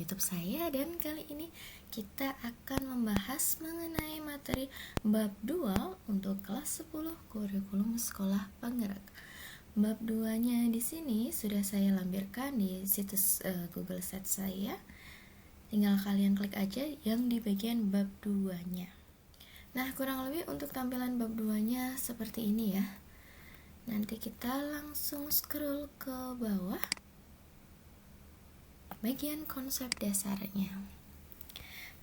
YouTube saya, dan kali ini kita akan membahas mengenai materi bab 2 untuk kelas 10 kurikulum sekolah penggerak. Bab 2-nya di sini sudah saya lampirkan di situs Google Sheets saya. Tinggal kalian klik aja yang di bagian bab 2-nya. Nah, kurang lebih untuk tampilan bab 2-nya seperti ini ya. Nanti kita langsung scroll ke bawah. Bagian konsep dasarnya.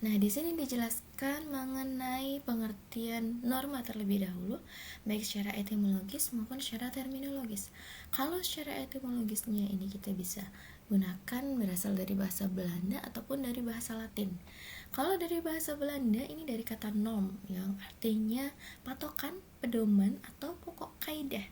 Nah, di sini dijelaskan mengenai pengertian norma terlebih dahulu, baik secara etimologis maupun secara terminologis. Kalau secara etimologisnya ini kita bisa gunakan berasal dari bahasa Belanda ataupun dari bahasa Latin. Kalau dari bahasa Belanda ini dari kata norm yang artinya patokan, pedoman, atau pokok kaidah.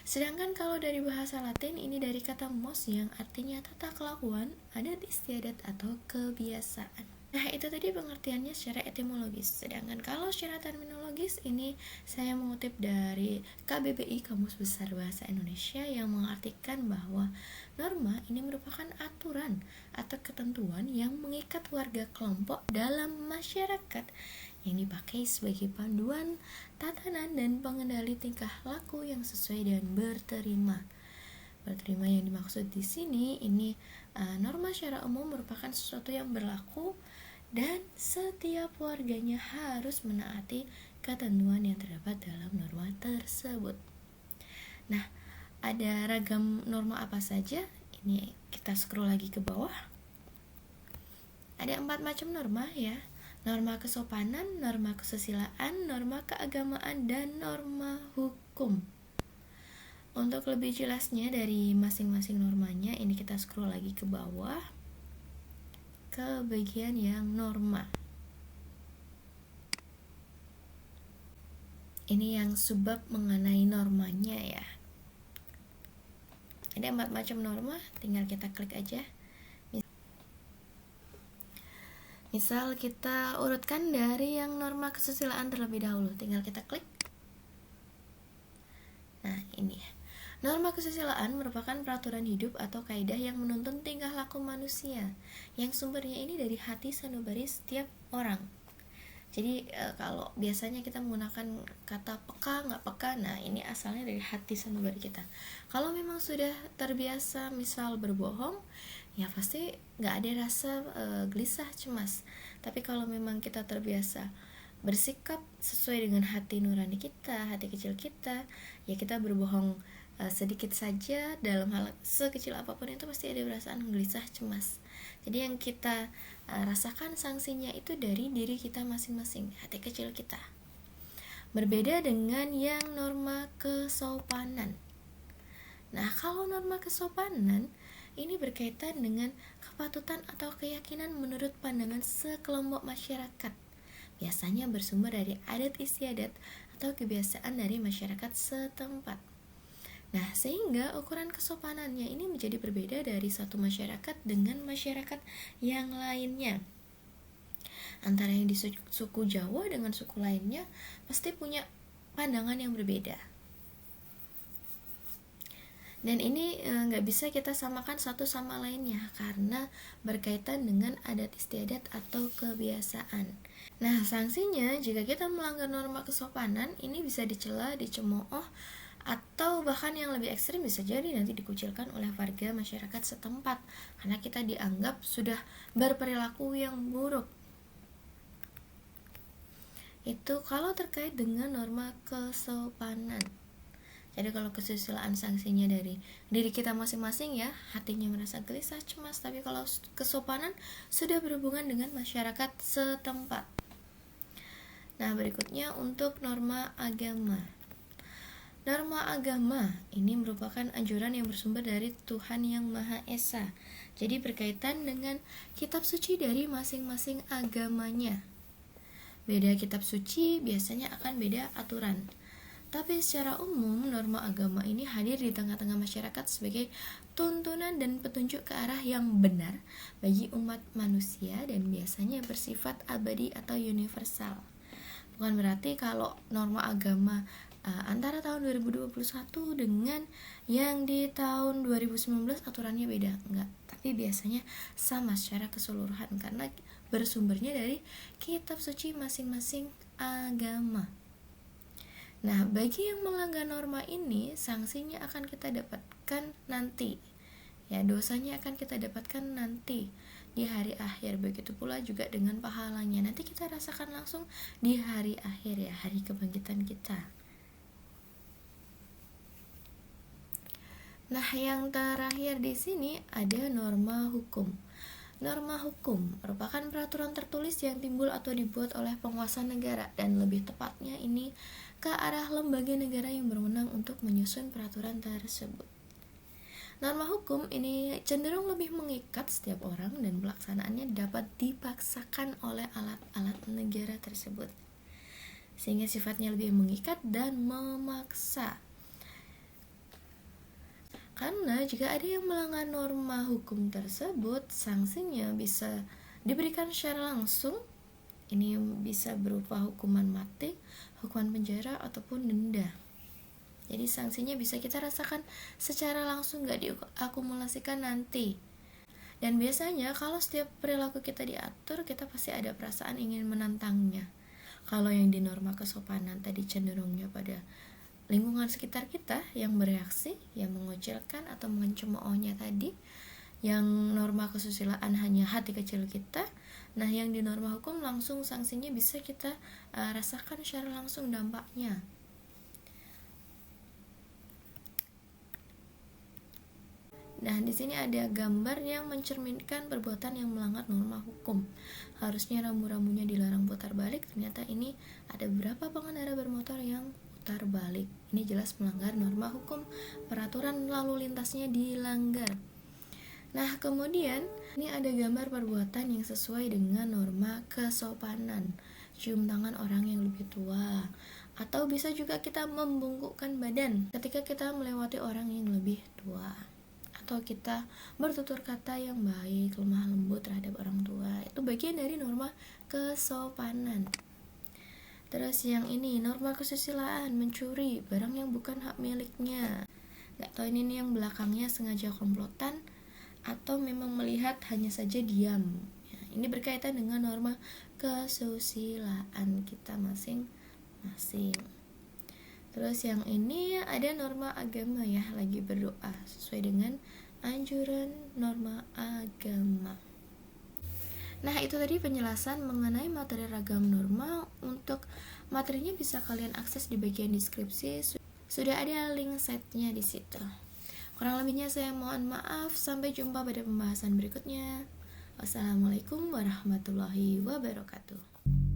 Sedangkan kalau dari bahasa Latin ini dari kata mos yang artinya tata kelakuan, adat istiadat atau kebiasaan. Nah, itu tadi pengertiannya secara etimologis. Sedangkan kalau secara terminologis ini saya mengutip dari KBBI Kamus Besar Bahasa Indonesia yang mengartikan bahwa norma ini merupakan aturan atau ketentuan yang mengikat warga kelompok dalam masyarakat yang dipakai sebagai panduan, tatanan, dan pengendali tingkah laku yang sesuai dan berterima. Berterima yang dimaksud di sini ini norma secara umum merupakan sesuatu yang berlaku dan setiap warganya harus menaati ketentuan yang terdapat dalam norma tersebut. Nah, ada ragam norma apa saja? Ini kita scroll lagi ke bawah. Ada 4 macam norma ya. Norma kesopanan, norma kesusilaan, norma keagamaan, dan norma hukum. Untuk lebih jelasnya dari masing-masing normanya, ini kita scroll lagi ke bawah ke bagian yang norma. Ini yang subbab mengenai normanya ya. Ada 4 macam norma, tinggal kita klik aja. Misal kita urutkan dari yang norma kesusilaan terlebih dahulu, tinggal kita klik. Nah, ini ya. Norma kesusilaan merupakan peraturan hidup atau kaidah yang menuntun tingkah laku manusia, yang sumbernya ini dari hati sanubari setiap orang. Jadi kalau biasanya kita menggunakan kata peka, nggak peka, nah ini asalnya dari hati sanubari kita. Kalau memang sudah terbiasa misal berbohong, ya pasti nggak ada rasa gelisah, cemas. Tapi kalau memang kita terbiasa bersikap sesuai dengan hati nurani kita, hati kecil kita, ya kita berbohong sedikit saja dalam hal sekecil apapun itu pasti ada perasaan gelisah, cemas. Jadi yang kita rasakan sanksinya itu dari diri kita masing-masing, hati kecil kita. Berbeda dengan yang norma kesopanan. Nah, kalau norma kesopanan ini berkaitan dengan kepatutan atau keyakinan menurut pandangan sekelompok masyarakat. Biasanya bersumber dari adat istiadat atau kebiasaan dari masyarakat setempat. Nah, sehingga ukuran kesopanannya ini menjadi berbeda dari satu masyarakat dengan masyarakat yang lainnya. Antara yang di suku Jawa dengan suku lainnya pasti punya pandangan yang berbeda. Dan ini nggak bisa kita samakan satu sama lainnya karena berkaitan dengan adat istiadat atau kebiasaan. Nah, sanksinya jika kita melanggar norma kesopanan ini bisa dicela, dicemooh, atau bahkan yang lebih ekstrim bisa jadi nanti dikucilkan oleh warga masyarakat setempat karena kita dianggap sudah berperilaku yang buruk. Itu kalau terkait dengan norma kesopanan. Jadi kalau kesusilaan sanksinya dari diri kita masing-masing ya, hatinya merasa gelisah, cemas. Tapi kalau kesopanan sudah berhubungan dengan masyarakat setempat. Nah, berikutnya untuk norma agama. Norma agama ini merupakan anjuran yang bersumber dari Tuhan Yang Maha Esa. Jadi berkaitan dengan kitab suci dari masing-masing agamanya. Beda kitab suci biasanya akan beda aturan. Tapi secara umum norma agama ini hadir di tengah-tengah masyarakat sebagai tuntunan dan petunjuk ke arah yang benar bagi umat manusia dan biasanya bersifat abadi atau universal. Bukan berarti kalau norma agama antara tahun 2021 dengan yang di tahun 2019 aturannya beda, enggak. Tapi biasanya sama secara keseluruhan karena bersumbernya dari kitab suci masing-masing agama. Nah, bagi yang melanggar norma ini, sanksinya akan kita dapatkan nanti. Ya, dosanya akan kita dapatkan nanti di hari akhir. Begitu pula juga dengan pahalanya. Nanti kita rasakan langsung di hari akhir ya, hari kebangkitan kita. Nah, yang terakhir di sini ada norma hukum. Norma hukum merupakan peraturan tertulis yang timbul atau dibuat oleh penguasa negara, dan lebih tepatnya ini ke arah lembaga negara yang berwenang untuk menyusun peraturan tersebut. Norma hukum ini cenderung lebih mengikat setiap orang dan pelaksanaannya dapat dipaksakan oleh alat-alat negara tersebut, sehingga sifatnya lebih mengikat dan memaksa. Karena jika ada yang melanggar norma hukum tersebut, sanksinya bisa diberikan secara langsung. Ini bisa berupa hukuman mati, hukuman penjara, ataupun denda. Jadi sanksinya bisa kita rasakan secara langsung, gak diakumulasikan nanti. Dan biasanya kalau setiap perilaku kita diatur, kita pasti ada perasaan ingin menantangnya. Kalau yang di norma kesopanan tadi cenderungnya pada lingkungan sekitar kita yang bereaksi, yang mengucilkan atau mencemoohnya tadi. Yang norma kesusilaan hanya hati kecil kita. Nah, yang di norma hukum langsung sanksinya bisa kita rasakan secara langsung dampaknya. Nah, di sini ada gambar yang mencerminkan perbuatan yang melanggar norma hukum. Harusnya rambu-rambunya dilarang putar balik, ternyata ini ada beberapa pengendara bermotor yang putar balik. Ini jelas melanggar norma hukum, peraturan lalu lintasnya dilanggar. Nah, kemudian ini ada gambar perbuatan yang sesuai dengan norma kesopanan. Cium tangan orang yang lebih tua, atau bisa juga kita membungkukkan badan ketika kita melewati orang yang lebih tua, atau kita bertutur kata yang baik, lemah lembut terhadap orang tua. Itu bagian dari norma kesopanan. Terus yang ini, norma kesusilaan, mencuri barang yang bukan hak miliknya. Gak tahu ini yang belakangnya sengaja komplotan atau memang melihat hanya saja diam. Ya, ini berkaitan dengan norma kesusilaan kita masing-masing. Terus yang ini ada norma agama ya, lagi berdoa sesuai dengan anjuran norma agama. Nah, itu tadi penjelasan mengenai materi ragam norma. Untuk materinya bisa kalian akses di bagian deskripsi. Sudah ada link setnya di situ. Kurang lebihnya saya mohon maaf. Sampai jumpa pada pembahasan berikutnya. Wassalamualaikum warahmatullahi wabarakatuh.